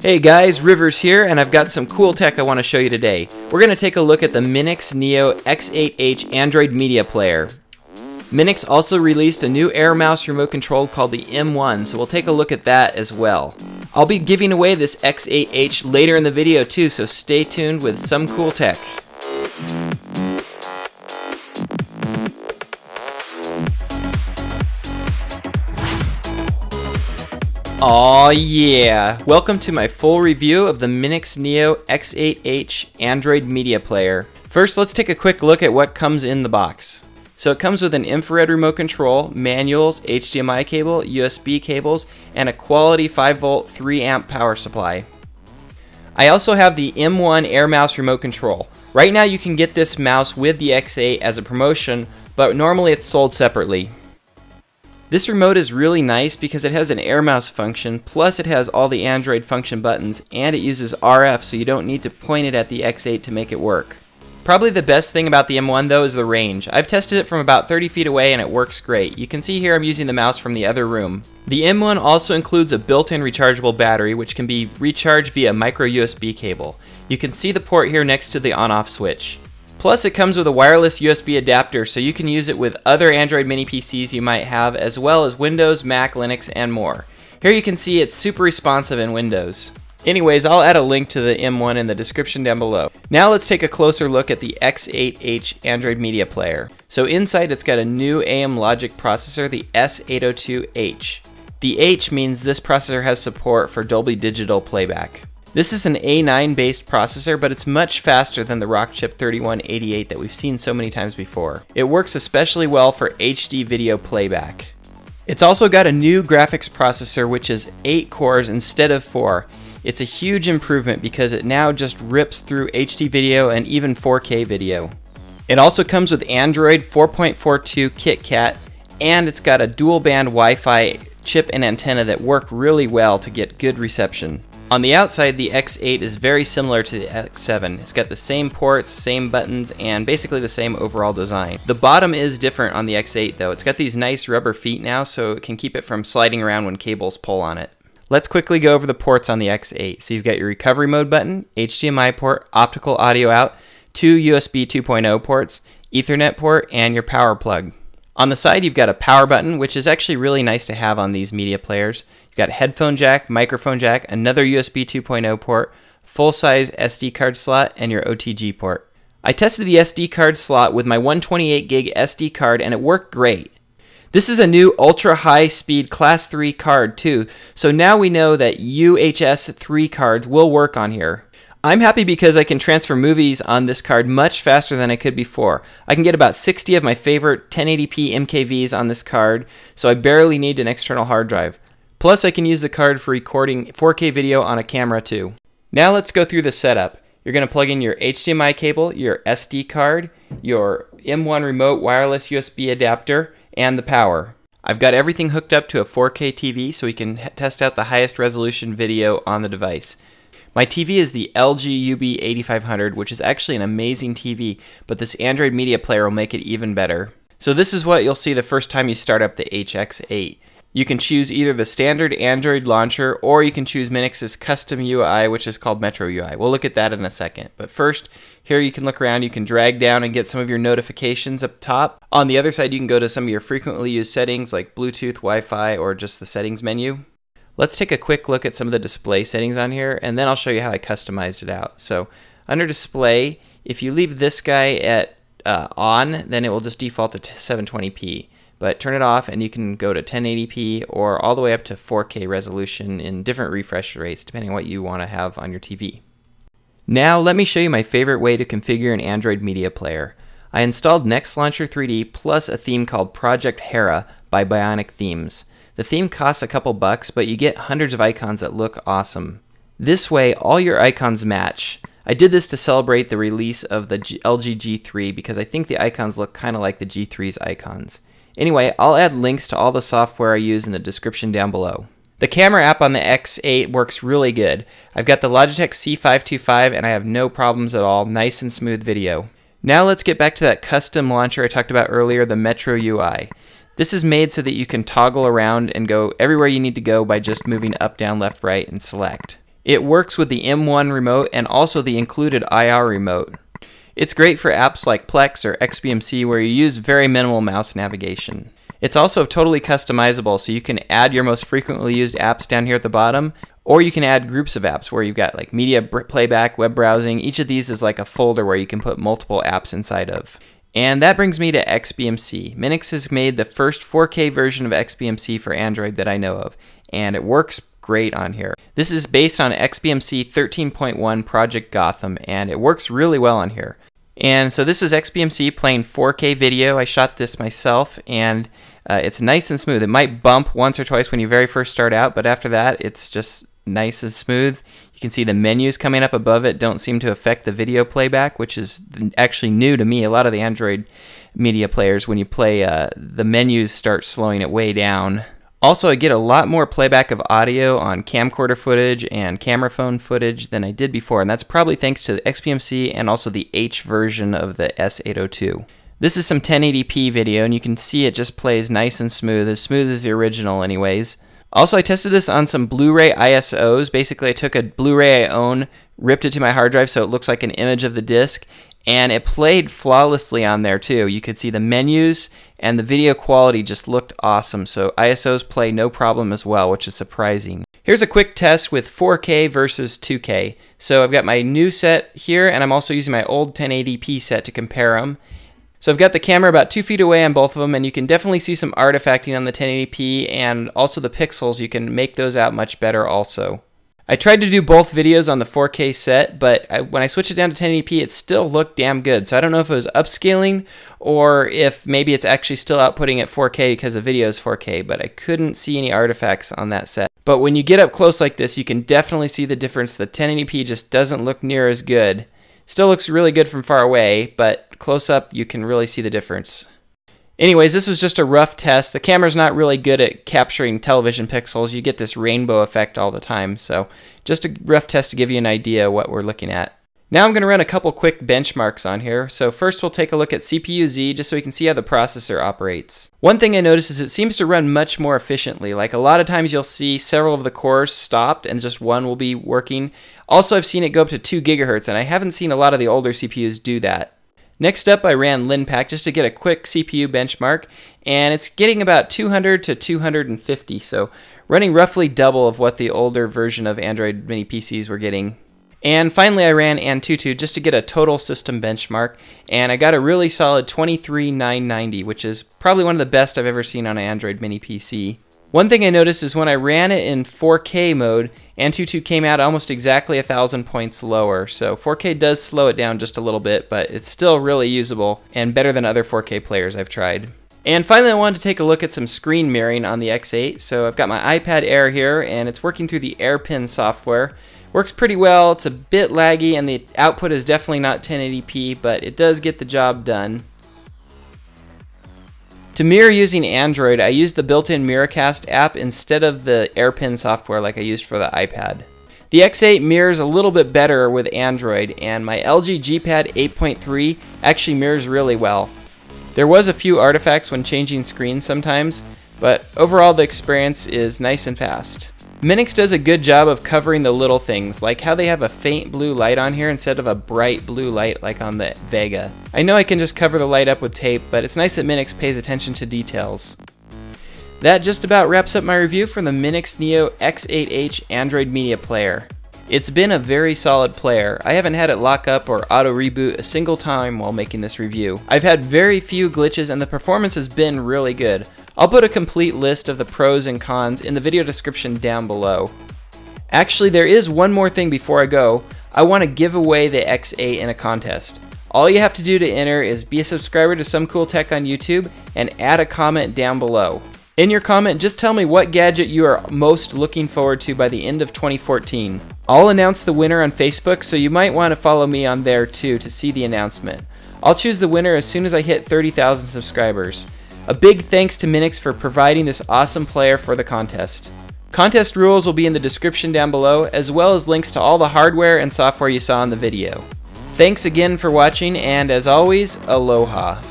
Hey guys, Rivers here, and I've got some cool tech I want to show you today. We're going to take a look at the MINIX Neo X8-H Android Media Player. MINIX also released a new Air Mouse remote control called the M1, so we'll take a look at that as well. I'll be giving away this X8-H later in the video too, so stay tuned with some cool tech. Aw yeah! Welcome to my full review of the MINIX Neo X8-H Android Media Player. First, let's take a quick look at what comes in the box. So it comes with an infrared remote control, manuals, HDMI cable, USB cables, and a quality 5-volt 3-amp power supply. I also have the M1 Air Mouse remote control. Right now you can get this mouse with the X8 as a promotion, but normally it's sold separately. This remote is really nice because it has an Air Mouse function, plus it has all the Android function buttons, and it uses RF, so you don't need to point it at the X8 to make it work. Probably the best thing about the M1 though is the range. I've tested it from about 30 feet away and it works great. You can see here I'm using the mouse from the other room. The M1 also includes a built-in rechargeable battery which can be recharged via micro USB cable. You can see the port here next to the on-off switch. Plus it comes with a wireless USB adapter, so you can use it with other Android mini PCs you might have, as well as Windows, Mac, Linux, and more. Here you can see it's super responsive in Windows. Anyways, I'll add a link to the M1 in the description down below. Now let's take a closer look at the X8-H Android Media Player. So inside it's got a new AM logic processor, the S802H. The H means this processor has support for Dolby Digital playback. This is an A9 based processor, but it's much faster than the Rockchip 3188 that we've seen so many times before. It works especially well for HD video playback. It's also got a new graphics processor which is 8 cores instead of 4. It's a huge improvement because it now just rips through HD video and even 4K video. It also comes with Android 4.42 KitKat, and it's got a dual band Wi-Fi chip and antenna that work really well to get good reception. On the outside, the X8 is very similar to the X7. It's got the same ports, same buttons, and basically the same overall design. The bottom is different on the X8 though. It's got these nice rubber feet now, so it can keep it from sliding around when cables pull on it. Let's quickly go over the ports on the X8. So you've got your recovery mode button, HDMI port, optical audio out, 2 USB 2.0 ports, Ethernet port, and your power plug. On the side you've got a power button, which is actually really nice to have on these media players. You've got a headphone jack, microphone jack, another USB 2.0 port, full-size SD card slot, and your OTG port. I tested the SD card slot with my 128 gig SD card and it worked great. This is a new ultra high speed class 3 card too, so now we know that UHS 3 cards will work on here. I'm happy because I can transfer movies on this card much faster than I could before. I can get about 60 of my favorite 1080p MKVs on this card, so I barely need an external hard drive. Plus I can use the card for recording 4K video on a camera too. Now let's go through the setup. You're going to plug in your HDMI cable, your SD card, your M1 remote wireless USB adapter, and the power. I've got everything hooked up to a 4K TV so we can test out the highest resolution video on the device. My TV is the LG UB8500, which is actually an amazing TV, but this Android Media Player will make it even better. So this is what you'll see the first time you start up the HX8. You can choose either the standard Android launcher, or you can choose MINIX's custom UI, which is called Metro UI. We'll look at that in a second. But first, here you can look around, you can drag down and get some of your notifications up top. On the other side, you can go to some of your frequently used settings like Bluetooth, Wi-Fi, or just the settings menu. Let's take a quick look at some of the display settings on here, and then I'll show you how I customized it out. So under display, if you leave this guy at on, then it will just default to 720p. But turn it off and you can go to 1080p or all the way up to 4K resolution in different refresh rates depending on what you want to have on your TV. Now let me show you my favorite way to configure an Android media player. I installed Next Launcher 3D plus a theme called Project Hera by Bionic Themes. The theme costs a couple bucks, but you get hundreds of icons that look awesome. This way all your icons match. I did this to celebrate the release of the LG G3 because I think the icons look kind of like the G3's icons. Anyway, I'll add links to all the software I use in the description down below. The camera app on the X8 works really good. I've got the Logitech C525 and I have no problems at all. Nice and smooth video. Now let's get back to that custom launcher I talked about earlier, the Metro UI. This is made so that you can toggle around and go everywhere you need to go by just moving up, down, left, right, and select. It works with the M1 remote and also the included IR remote. It's great for apps like Plex or XBMC where you use very minimal mouse navigation. It's also totally customizable, so you can add your most frequently used apps down here at the bottom, or you can add groups of apps where you've got like media playback, web browsing. Each of these is like a folder where you can put multiple apps inside of. And that brings me to XBMC. Minix has made the first 4K version of XBMC for Android that I know of, and it works great on here. This is based on XBMC 13.1 Project Gotham, and it works really well on here. And so this is XBMC playing 4K video. I shot this myself, and it's nice and smooth. It might bump once or twice when you very first start out, but after that it's just nice and smooth. You can see the menus coming up above it don't seem to affect the video playback, which is actually new to me. A lot of the Android media players, when you play, the menus start slowing it way down. Also, I get a lot more playback of audio on camcorder footage and camera phone footage than I did before, and that's probably thanks to the XBMC and also the H version of the S802. This is some 1080p video, and you can see it just plays nice and smooth as the original anyways. Also, I tested this on some Blu-ray ISOs. Basically, I took a Blu-ray I own, ripped it to my hard drive so it looks like an image of the disc, and it played flawlessly on there too. You could see the menus, and the video quality just looked awesome, so ISOs play no problem as well, which is surprising. Here's a quick test with 4K versus 2K. So I've got my new set here, and I'm also using my old 1080p set to compare them. So I've got the camera about 2 feet away on both of them, and you can definitely see some artifacting on the 1080p, and also the pixels, you can make those out much better also. I tried to do both videos on the 4K set, but when I switched it down to 1080p, it still looked damn good. So I don't know if it was upscaling or if maybe it's actually still outputting at 4K because the video is 4K, but I couldn't see any artifacts on that set. But when you get up close like this, you can definitely see the difference. The 1080p just doesn't look near as good. Still looks really good from far away, but close up you can really see the difference. Anyways, this was just a rough test. The camera's not really good at capturing television pixels. You get this rainbow effect all the time, so just a rough test to give you an idea what we're looking at. Now I'm going to run a couple quick benchmarks on here. So first we'll take a look at CPU-Z just so we can see how the processor operates. One thing I noticed is it seems to run much more efficiently. Like a lot of times you'll see several of the cores stopped and just one will be working. Also, I've seen it go up to 2 GHz, and I haven't seen a lot of the older CPUs do that. Next up, I ran LinPack just to get a quick CPU benchmark, and it's getting about 200 to 250, so running roughly double of what the older version of Android mini PCs were getting. And finally, I ran Antutu just to get a total system benchmark, and I got a really solid 23,990, which is probably one of the best I've ever seen on an Android mini PC. One thing I noticed is when I ran it in 4K mode, Antutu came out almost exactly 1,000 points lower, so 4K does slow it down just a little bit, but it's still really usable and better than other 4K players I've tried. And finally, I wanted to take a look at some screen mirroring on the X8. So I've got my iPad Air here, and it's working through the AirPin software. Works pretty well. It's a bit laggy, and the output is definitely not 1080p, but it does get the job done. To mirror using Android, I used the built-in Miracast app instead of the AirPin software like I used for the iPad. The X8 mirrors a little bit better with Android, and my LG G-Pad 8.3 actually mirrors really well. There was a few artifacts when changing screens sometimes, but overall the experience is nice and fast. Minix does a good job of covering the little things, like how they have a faint blue light on here instead of a bright blue light like on the Vega. I know I can just cover the light up with tape, but it's nice that Minix pays attention to details. That just about wraps up my review for the Minix Neo X8H Android Media Player. It's been a very solid player. I haven't had it lock up or auto reboot a single time while making this review. I've had very few glitches and the performance has been really good. I'll put a complete list of the pros and cons in the video description down below. Actually, there is one more thing before I go. I want to give away the X8 in a contest. All you have to do to enter is be a subscriber to Some Cool Tech on YouTube and add a comment down below. In your comment, just tell me what gadget you are most looking forward to by the end of 2014. I'll announce the winner on Facebook, so you might want to follow me on there too to see the announcement. I'll choose the winner as soon as I hit 30,000 subscribers. A big thanks to Minix for providing this awesome player for the contest. Contest rules will be in the description down below, as well as links to all the hardware and software you saw in the video. Thanks again for watching, and as always, aloha.